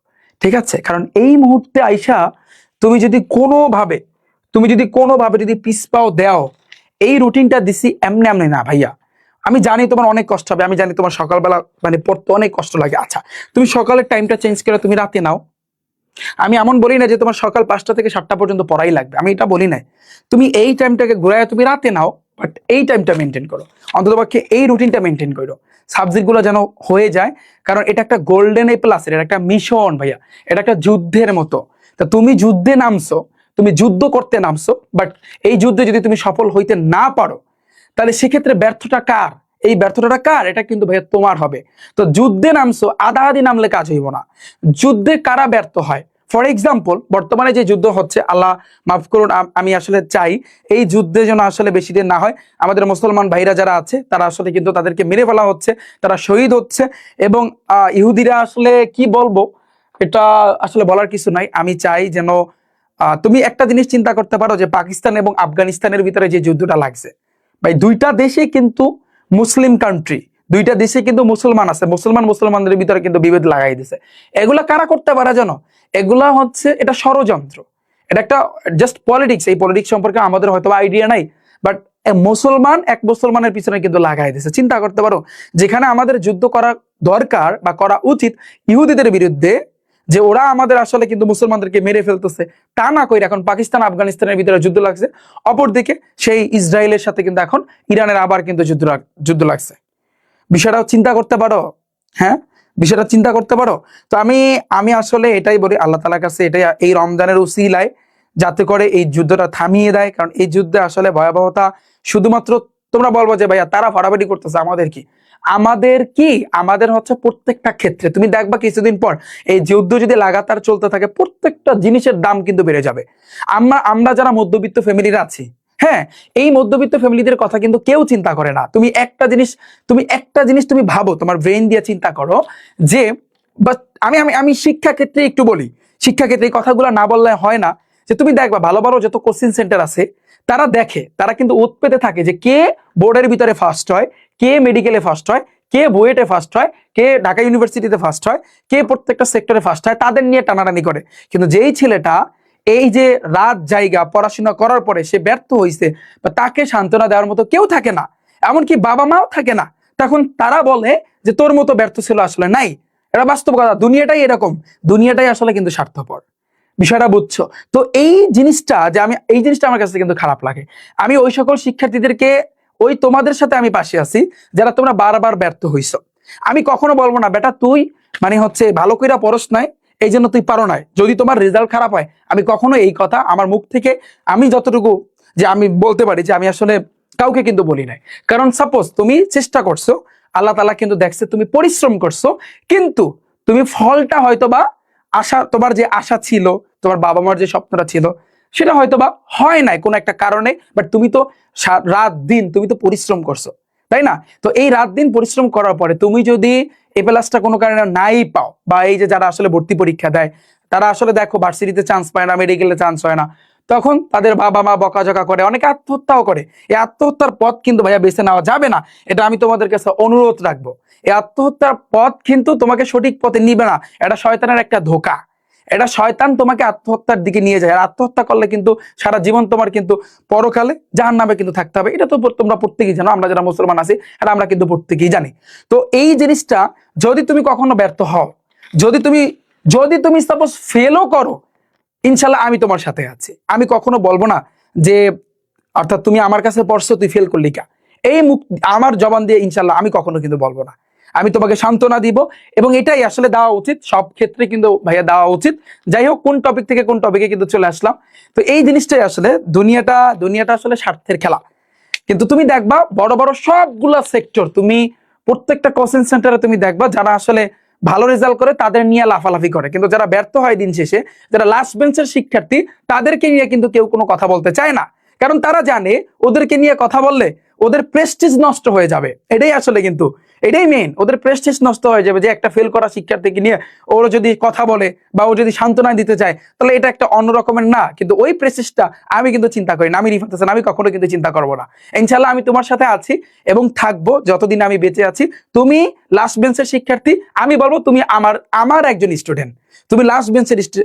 ঠিক আছে? কারণ এই মুহূর্তে আইসা তুমি যদি কোনোভাবে যদি পিছপাও দেও, এই রুটিনটা দিছি এমনি এমনি না ভাইয়া। আমি জানি তোমার অনেক কষ্ট হবে, আমি জানি তোমার সকালবেলা মানে পড়তে অনেক কষ্ট লাগে। আচ্ছা, তুমি সকালের টাইমটা চেঞ্জ করে তুমি রাতে নাও। আমি এমন বলি না যে তোমার সকাল 5টা থেকে 7টা পর্যন্ত পড়াই লাগবে, আমি এটা বলি না। তুমি এই টাইমটাকে ঘুরায় তুমি রাতে নাও, বাট এই টাইমটা মেনটেন করো, অন্ততপক্ষে এই রুটিনটা মেনটেন করো, সাবজেক্টগুলো যেন হয়ে যায়। কারণ এটা একটা গোল্ডেন এ প্লাস, এটা একটা মিশন ভাইয়া, এটা একটা যুদ্ধের মতো। তা তুমি যুদ্ধে নামছো, তুমি যুদ্ধ করতে নামছো, বাট এই যুদ্ধে যদি তুমি সফল হইতে না পারো, তাহলে সেক্ষেত্রে ব্যর্থতা কার? এই ব্যর্থতাটা কার? এটা কিন্তু ভাইয়া তোমার হবে। তো যুদ্ধে নামছো, আধা আধি নামলে কাজ হইব না। যুদ্ধে কারা ব্যর্থ হয়? ফর এক্সাম্পল, বর্তমানে যে যুদ্ধ হচ্ছে, আল্লাহ মাফ করুন, আমি আসলে চাই এই যুদ্ধে যেন আসলে বেশি দিন না হয়। আমাদের মুসলমান ভাইরা যারা আছে তারা আসলে কিন্তু তাদেরকে মেরে ফেলা হচ্ছে, তারা শহীদ হচ্ছে, এবং ইহুদিরা আসলে কি বলবো, এটা আসলে বলার কিছু নাই। আমি চাই যেন তুমি একটা জিনিস চিন্তা করতে পারো যে পাকিস্তান এবং আফগানিস্তানের ভিতরে যে যুদ্ধটা লাগছে, ভাই দুইটা দেশে কিন্তু মুসলিম কান্ট্রি, দুইটা দেশে কিন্তু মুসলমান আছে, মুসলমানদের ভিতরে কিন্তু বিভেদ লাগাই দিছে। এগুলা কারা করতে পারে জানো? এগুলা হচ্ছে, এটা ষড়যন্ত্র, এটা একটা জাস্ট পলিটিক্স। এই পলিটিক্স সম্পর্কে আমাদের হয়তো আইডিয়া নাই, বাট এক মুসলমানের পিছনে কিন্তু লাগাই দিছে। চিন্তা করতে পারো, যেখানে আমাদের যুদ্ধ করা দরকার বা করা উচিত ইহুদিদের বিরুদ্ধে, যে ওরা আমাদের আসলে কিন্তু মুসলমানদেরকে মেরে ফেলতেছে, তা না কইরা এখন পাকিস্তান আফগানিস্তানের ভিতরে যুদ্ধ লাগছে। অপরদিকে সেই ইসরায়েলের সাথে কিন্তু এখন ইরানের আবার কিন্তু যুদ্ধ লাগছে। বিষয়টা চিন্তা করতে পারো, হ্যাঁ, বিষয়টা চিন্তা করতে পারো। তো আমি আমি আসলে এটাই বলি আল্লাহ তাআলার কাছে, এটাই এই রমজানের উসিলায় যাতে করে এই যুদ্ধটা থামিয়ে দেয়। কারণ এই যুদ্ধে আসলে ভয়াবহতা শুধুমাত্র, তোমরা বলবো যে ভাইয়া তারা ফাড়াফাড়ি করতেছে, আমাদের হচ্ছে প্রত্যেকটা ক্ষেত্রে। তুমি দেখবা কিছুদিন পর এই যুদ্ধ যদি লাগাতার চলতে থাকে, প্রত্যেকটা জিনিসের দাম কিন্তু বেড়ে যাবে। আমরা যারা মধ্যবিত্ত ফ্যামিলির আছি, হ্যাঁ, এই মধ্যবিত্ত ফ্যামিলিদের কথা কিন্তু কেউ চিন্তা করে না। তুমি একটা জিনিস তুমি ভাবো, তোমার ব্রেন দিয়ে চিন্তা করো যে, বাট আমি আমি আমি শিক্ষা ক্ষেত্রে একটু বলি, শিক্ষা ক্ষেত্রে এই কথাগুলো না বললে হয় না। যে তুমি দেখবা ভালো ভালো যত কোচিং সেন্টার আছে, তারা কিন্তু ওত পেতে থাকে যে কে বোর্ডের ভিতরে ফার্স্ট হয়, কে মেডিকেলে ফার্স্ট হয়, কে বুয়েটে ফার্স্ট হয়, কে ঢাকা ইউনিভার্সিটিতে ফার্স্ট হয়, কে প্রত্যেকটা সেক্টরে ফার্স্ট হয়, তাদের নিয়ে টানাটানি করে। কিন্তু যেই ছেলেটা এই যে রাত জায়গা পড়াশোনা করার পরে সে ব্যর্থ হয়েছে, বা তাকে সান্ত্বনা দেওয়ার মতো কেউ থাকে না, এমনকি বাবা মাও থাকে না, তখন তারা বলে যে তোর মতো ব্যর্থ ছিল আসলে নাই। এটা বাস্তব কথা, দুনিয়াটাই এরকম, দুনিয়াটাই আসলে কিন্তু স্বার্থপর। বিষয়টা বুঝছো? তো এই জিনিসটা আমার কাছে কিন্তু খারাপ লাগে। আমি ওই সকল শিক্ষার্থীদেরকে, ওই তোমাদের সাথে আমি পাশে আছি যারা তোমরা বারবার ব্যর্থ হইছো। আমি কখনো বলবো না বেটা তুই মানে হচ্ছে ভালো কইরা পড়স নাই এই জন্য তুই পারো নাই, যদি তোমার রেজাল্ট খারাপ হয়। আমি কখনো এই কথা আমার মুখ থেকে, আমি যতটুকু যে আমি বলতে পারি যে আমি আসলে কাউকে কিন্তু বলি নাই। কারণ সাপোজ তুমি চেষ্টা করছো, আল্লাহ তাআলা কিন্তু দেখছে তুমি পরিশ্রম করছো, কিন্তু তুমি ফলটা হয়তোবা তোমার যে আশা ছিল, তোমার বাবা মার যে স্বপ্নটা ছিল, সেটা হয়তোবা হয় নাই কোনো একটা কারণে। বাট তুমি তো রাত দিন তুমি তো পরিশ্রম করছো, তাই না? তো এই রাত দিন পরিশ্রম করার পরে তুমি যদি এ প্লাসটা কোনো কারণে নাই পাও, বা এই যে যারা আসলে ভর্তি পরীক্ষা দেয়, তারা আসলে দেখো ভার্সিটিতে চান্স পায় না, মেডিকেলে চান্স হয় না, তখন তাদের বাবা মা বকাঝকা করে, অনেকে আত্মহত্যাও করে। এই আত্মহত্যার পথ কিন্তু ভাইয়া বেছে নেওয়া যাবে না, এটা আমি তোমাদের কাছে অনুরোধ রাখবো। এই আত্মহত্যার পথ কিন্তু তোমাকে সঠিক পথে নিবে না, এটা শয়তানের একটা ধোঁকা। এটা শয়তান তোমাকে আত্মহত্যার দিকে নিয়ে যায়, আর আত্মহত্যা করলে কিন্তু সারা জীবন তোমার কিন্তু পরকালে জাহান্নামে কিন্তু থাকতে হবে। এটা তো তোমরা প্রত্যেকেই জানো, আমরা যারা মুসলমান আছি এটা আমরা কিন্তু প্রত্যেকেই জানি। তো এই জিনিসটা যদি তুমি কখনো ব্যর্থ হও, যদি তুমি সাপোজ ফেলও করো, ইনশাল্লাহ আমি তোমার সাথে আছি। আমি কখনো বলবো না যে, অর্থাৎ তুমি আমার কাছে পড়ছো তুই ফেল করলি কা, এই মুখ আমার জবান দিয়ে ইনশাল্লাহ আমি কখনো কিন্তু বলবো না। আমি তোমাকে সান্ত্বনা দিব, এবং এটাই আসলে দেওয়া উচিত, সব ক্ষেত্রে কিন্তু ভাইয়া দেওয়া উচিত। যাই হোক, কোন টপিক থেকে কোন টপিকে কিন্তু চলে আসলাম। তো এই জিনিসটাই আসলে দুনিয়াটা আসলে স্বার্থের খেলা। কিন্তু তুমি দেখবা বড় বড় সবগুলা সেক্টর, তুমি প্রত্যেকটা কোচিং সেন্টারে তুমি দেখবা যারা আসলে ভালো রেজাল্ট করে তাদের নিয়ে লাফালাফি করে, কিন্তু যারা ব্যর্থ হয় দিন শেষে, যারা লাস্ট বেঞ্চের শিক্ষার্থী, তাদেরকে নিয়ে কিন্তু কেউ কোনো কথা বলতে চায় না। কারণ তারা জানে ওদেরকে নিয়ে কথা বললে ওদের প্রেস্টিজ নষ্ট হয়ে যাবে। এটাই আসলে কিন্তু এটাই মেইন, ওদের প্রেস্টিজ নষ্ট হয়ে যাবে যে একটা ফেল করা শিক্ষার্থীকে নিয়ে ওর যদি কথা বলে বা ও যদি সান্ত্বনা দিতে চায় তাহলে এটা একটা অন্য রকমের না। কিন্তু ওই প্রেস্টিজটা আমি কিন্তু চিন্তা করি না, আমি রিফাত হাসান আমি কখনো কিন্তু চিন্তা করবো না। ইনশাল্লাহ আমি তোমার সাথে আছি এবং থাকবো যতদিন আমি বেঁচে আছি। তুমি লাস্ট বেঞ্চের শিক্ষার্থী, আমি বলবো তুমি আমার আমার একজন স্টুডেন্ট। তুমি লাস্ট বেঞ্চের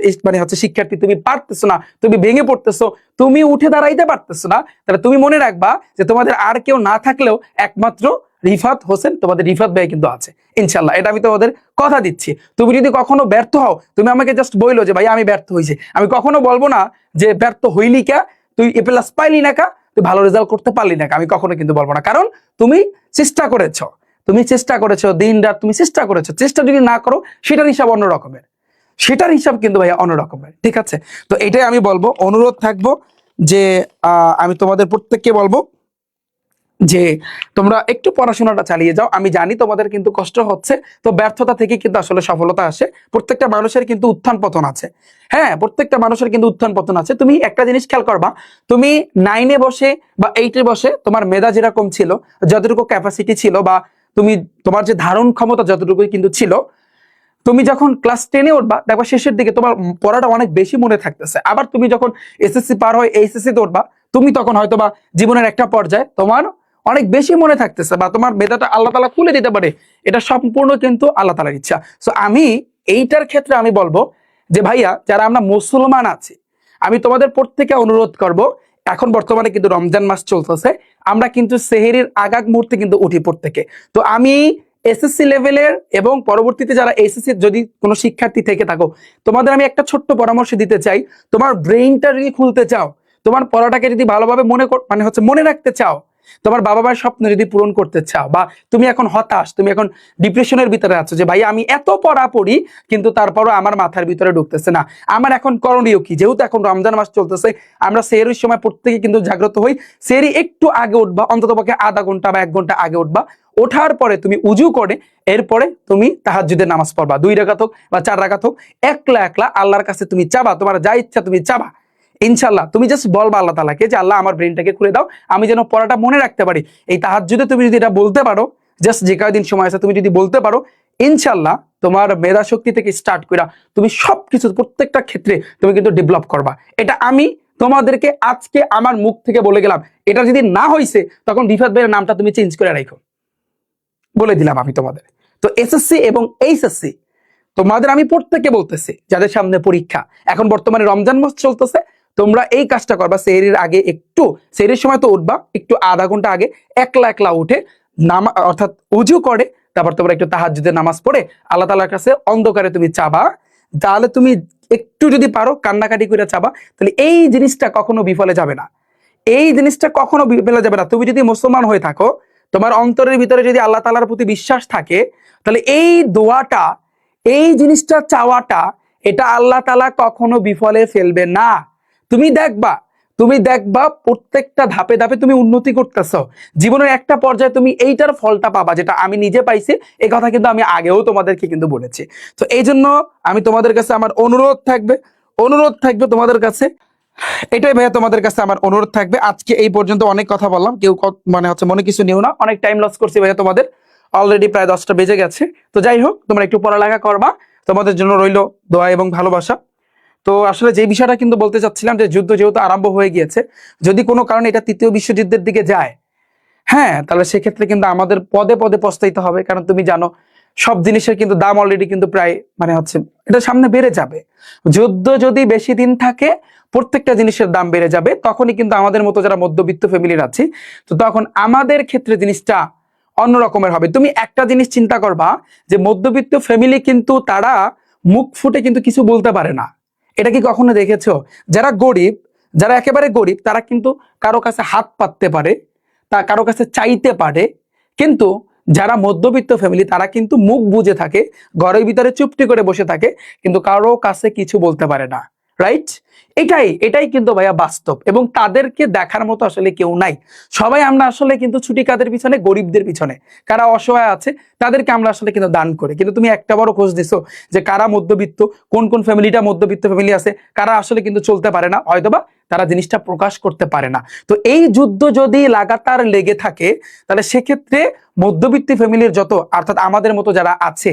মানে হচ্ছে শিক্ষার্থী, তুমি পারতেছো না, তুমি ভেঙে পড়তেছো, তুমি উঠে দাঁড়াইতে পারতেছো না, তাহলে তুমি মনে রাখবা যে তোমাদের আর কেউ না থাকলেও একমাত্র রিফাত হোসেন, তোমাদের রিফাত ভাই কিন্তু আছে ইনশাল্লাহ, এটা আমি তোমাদের কথা দিচ্ছি। তুমি যদি কখনো ব্যর্থ হও তুমি আমাকে জাস্ট বইলো যে ভাই আমি ব্যর্থ হয়েছি, আমি কখনো বলবো না যে ব্যর্থ হইলি কা, তুই এ প্লাস পাইলি না কা, তুই ভালো রেজাল্ট করতে পারলি না, আমি কখনো কিন্তু বলবো না। কারণ তুমি চেষ্টা করেছো, তুমি চেষ্টা করেছো, দিন রাত তুমি চেষ্টা করেছো। চেষ্টা যদি না করো সেটার হিসাব অন্য রকমের, সেটার হিসাব কিন্তু ভাইয়া অন্য রকমের, ঠিক আছে? তো এটাই আমি বলবো, অনুরোধ থাকবো যে আমি তোমাদের প্রত্যেককে বলবো যে তোমরা একটু পড়াশোনাটা চালিয়ে যাও। আমি জানি তোমাদের কিন্তু কষ্ট হচ্ছে, তো ব্যর্থতা থেকে কিন্তু আসলে সফলতা আসে। প্রত্যেকটা মানুষের কিন্তু উত্থান পতন আছে, হ্যাঁ প্রত্যেকটা মানুষের কিন্তু উত্থান পতন আছে। তুমি একটা জিনিস খেয়াল করবা, তুমি 9-এ বসে বা 8-এ বসে তোমার মেধা যেরকম ছিল, যতটুকু ক্যাপাসিটি ছিল বা তুমি তোমার যে ধারণ ক্ষমতা যতটুকু কিন্তু ছিল, তুমি যখন ক্লাস 10-এ উঠবা দেখবা শেষের দিকে তোমার পড়াটা অনেক বেশি মনে থাকতেছে। আবার তুমি যখন এসএসসি পার হয়ে এইচএসসি-তে উঠবা, তুমি তখন হয়তো বা জীবনের একটা পর্যায়ে তোমার অনেক বেশি মনে থাকতেছে বা তোমার মেধাটা আল্লাহ তাআলা খুলে দিতে পারে, এটা সম্পূর্ণ কিন্তু আল্লাহ তাআলার ইচ্ছা। সো আমি এইটার ক্ষেত্রে আমি বলবো যে ভাইয়া যারা আমরা মুসলমান আছি, আমি তোমাদের প্রত্যেকে অনুরোধ করব, এখন বর্তমানে কিন্তু রমজান মাস চলতেছে, আমরা কিন্তু সেহরির আগাগ মুহূর্তে কিন্তু উঠি প্রত্যেকে। তো আমি এসএসসি লেভেলের এবং পরবর্তীতে যারা এসএসসি যদি কোনো শিক্ষার্থী থেকে থাকো, তোমাদের আমি একটা ছোট্ট পরামর্শ দিতে চাই। তোমার ব্রেইনটা যদি খুলতে চাও, তোমার পড়াটাকে যদি ভালোভাবে মানে হচ্ছে মনে রাখতে চাও, তোমার বাবা মায়ের স্বপ্ন যদি পূরণ করতে চাও, বা তুমি এখন হতাশ, তুমি এখন ডিপ্রেশনের ভিতরে আছো যে ভাই আমি এত পড়া পড়ি কিন্তু তারপরও আমার মাথার ভিতরে ঢুকতেছে না, আমার এখন করণীয় কি? যেহেতু এখন রমজান মাস চলতেছে, আমরা সেহরির সময় প্রত্যেকে কিন্তু জাগ্রত হই, সেহরি একটু আগে উঠবা, অন্ততপক্ষে আধা ঘন্টা বা 1 ঘন্টা আগে উঠবা। ওঠার পরে তুমি উজু করে এরপরে তুমি তাহাজ্জুদের নামাজ পড়বা, 2 রাকাত হোক বা 4 রাকাত হোক, একলা একলা আল্লাহর কাছে তুমি চাবা, তোমার যা ইচ্ছা তুমি চাবা। ইনশাল্লাহ তুমি জাস্ট বলবা আল্লাহ তাআলাকে যে আল্লাহ আমার ব্রেনটাকে খুলে দাও, আমি যেন পড়াটা মনে রাখতে পারি। এই তাহাজ্জুদে তুমি যদি এটা বলতে পারো, জাস্ট যে কয়দিন সময় আছে তুমি যদি বলতে পারো, ইনশাল্লাহ তোমার মেধা শক্তি থেকে স্টার্ট করা তুমি সবকিছু প্রত্যেকটা ক্ষেত্রে তুমি কিন্তু ডেভেলপ করবা। এটা আমি তোমাদেরকে আজকে আমার মুখ থেকে বলে গেলাম। এটা যদি না হইছে তখন রিফাত ভাইয়ের নামটা তুমি চেঞ্জ করে রাখো, বলে দিলাম আমি তোমাদের। তো এসএসসি এবং এইচএসসি তোমাদের আমি প্রত্যেককে বলতেছি, যাদের সামনে পরীক্ষা, এখন বর্তমানে রমজান মাস চলতেছে, তোমরা এই কাজটা করবা, সেহরির আগে একটু, সেহরির সময় তো উঠবা, একটু আধা ঘন্টা আগে একলা একলা উঠে অর্থাৎ উজু করে তারপর তোমরা একটু তাহাজ্জুদের নামাজ পড়ে আল্লাহ তাআলার কাছে অন্ধকারে তুমি চাবা। তাহলে তুমি একটু যদি পারো কান্নাকাটি করে চাবা, তাহলে এই জিনিসটা কখনো বিফলে যাবে না, এই জিনিসটা কখনো বিফলে যাবে না। তুমি যদি মুসলমান হয়ে থাকো, তোমার অন্তরের ভিতরে যদি আল্লাহ তাআলার প্রতি বিশ্বাস থাকে, তাহলে এই দোয়াটা, এই জিনিসটা চাওয়াটা, এটা আল্লাহ তাআলা কখনো বিফলে ফেলবে না। তুমি দেখবা, তুমি দেখবা প্রত্যেকটা ধাপে ধাপে তুমি উন্নতি করতেছো, জীবনের একটা পর্যায়ে তুমি এইটার ফলটা পাবা, যেটা আমি নিজে পাইছি। এই কথা কিন্তু আমি আগেও তোমাদেরকে কিন্তু বলেছি। তো এই জন্য আমি তোমাদের কাছে আমার অনুরোধ থাকবে, অনুরোধ থাকবে তোমাদের কাছে, এটাই ভাইয়া তোমাদের কাছে আমার অনুরোধ থাকবে। আজকে এই পর্যন্ত অনেক কথা বললাম, কেউ মানে হচ্ছে মনে কিছু নিও না, অনেক টাইম লস করছি ভাইয়া তোমাদের, অলরেডি প্রায় 10টা বেজে গেছে। তো যাই হোক, তোমরা একটু পড়ালেখা করবা, তোমাদের জন্য রইল দোয়া এবং ভালোবাসা। তো আসলে যে বিষয়টা কিন্তু বলতে চাচ্ছিলাম যে যুদ্ধ যেহেতু আরম্ভ হয়ে গিয়েছে, যদি কোনো কারণে এটা 3য় বিশ্বযুদ্ধের দিকে যায়, হ্যাঁ তাহলে সেক্ষেত্রে কিন্তু আমাদের পদে পদে পস্তাইতে হবে। কারণ তুমি জানো সব জিনিসের কিন্তু দাম অলরেডি কিন্তু প্রায় মানে হচ্ছে এটা সামনে বেড়ে যাবে। যুদ্ধ যদি বেশি দিন থাকে প্রত্যেকটা জিনিসের দাম বেড়ে যাবে, তখনই কিন্তু আমাদের মতো যারা মধ্যবিত্ত ফ্যামিলির আছি, তো তখন আমাদের ক্ষেত্রে জিনিসটা অন্য রকমের হবে। তুমি একটা জিনিস চিন্তা করবা যে মধ্যবিত্ত ফ্যামিলি কিন্তু তারা মুখ ফুটে কিন্তু কিছু বলতে পারে না। এটা কি কখনো দেখেছো? যারা গরিব, যারা একেবারে গরিব, তারা কিন্তু কারো কাছে হাত পাততে পারে, তা কারো কাছে চাইতে পারে, কিন্তু যারা মধ্যবিত্ত ফ্যামিলি তারা কিন্তু মুখ বুজে থাকে, ঘরের ভিতরে চুপটি করে বসে থাকে, কিন্তু কারো কাছে কিছু বলতে পারে না। রাইট? এটাই এটাই কিন্তু ভাইয়া বাস্তব, এবং তাদেরকে দেখার মতো আসলে কেউ নাই। সবাই আমরা আসলে কিন্তু ছুটি কাদের পিছনে, গরিবদের পিছনে, কারা অসহায় আছে তাদেরকে আমরা আসলে কিন্তু দান করি। কিন্তু তুমি একটা বড় খোঁজ দিছো যে কারা মধ্যবিত্ত, কোন কোন ফ্যামিলিটা মধ্যবিত্ত ফ্যামিলি আছে, কারা আসলে কিন্তু চলতে পারে না, হয়তোবা তারা জিনিসটা প্রকাশ করতে পারে না। তো এই যুদ্ধ যদি লাগাতার লেগে থাকে তাহলে সেক্ষেত্রে মধ্যবিত্ত ফ্যামিলির যত, অর্থাৎ আমাদের মতো যারা আছে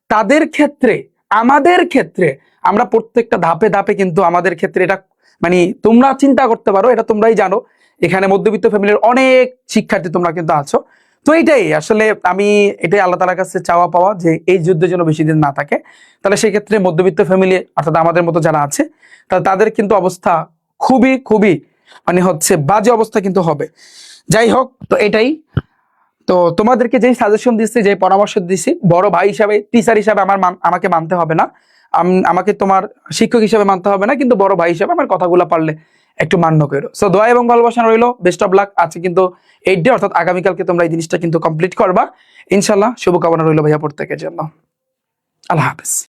তাদের ক্ষেত্রে, আমাদের ক্ষেত্রে আমরা প্রত্যেকটা ধাপে ধাপে কিন্তু আমাদের ক্ষেত্রে এটা মানে তোমরা চিন্তা করতে পারো, এটা তোমরাই জানো, এখানে মধ্যবিত্ত ফ্যামিলির অনেক শিক্ষার্থী তোমরা কিন্তু আছো। তো এইটাই আসলে আমি এটাই আল্লাহ তাআলার কাছে চাওয়া পাওয়া যে এই যুদ্ধের জন্য বেশি দিন না থাকে, তাহলে সেই ক্ষেত্রে মধ্যবিত্ত ফ্যামিলি অর্থাৎ আমাদের মতো যারা আছে তাহলে তাদের কিন্তু অবস্থা খুবই খুবই মানে হচ্ছে বাজে অবস্থা কিন্তু হবে। যাই হোক, তো এটাই। তো তোমাদেরকে যেই সাজেশন দিচ্ছি, যে পরামর্শ দিচ্ছি, বড় ভাই হিসাবে, টিচার হিসাবে আমাকে মানতে হবে না, আমাকে তোমার শিক্ষক হিসাবে মানতে হবে না, কিন্তু বড় ভাই হিসাবে আমার কথাগুলো পারলে একটু মান্য করো। সো দোয়া এবং ভালোবাসা রইলো, বেস্ট অফ লাক। আছে কিন্তু 8 ডে অর্থাৎ আগামীকালকে তোমরা এই জিনিসটা কিন্তু কমপ্লিট করবা ইনশাল্লাহ। শুভকামনা রইলো ভাইয়া প্রত্যেকের জন্য। আল্লাহ হাফেজ।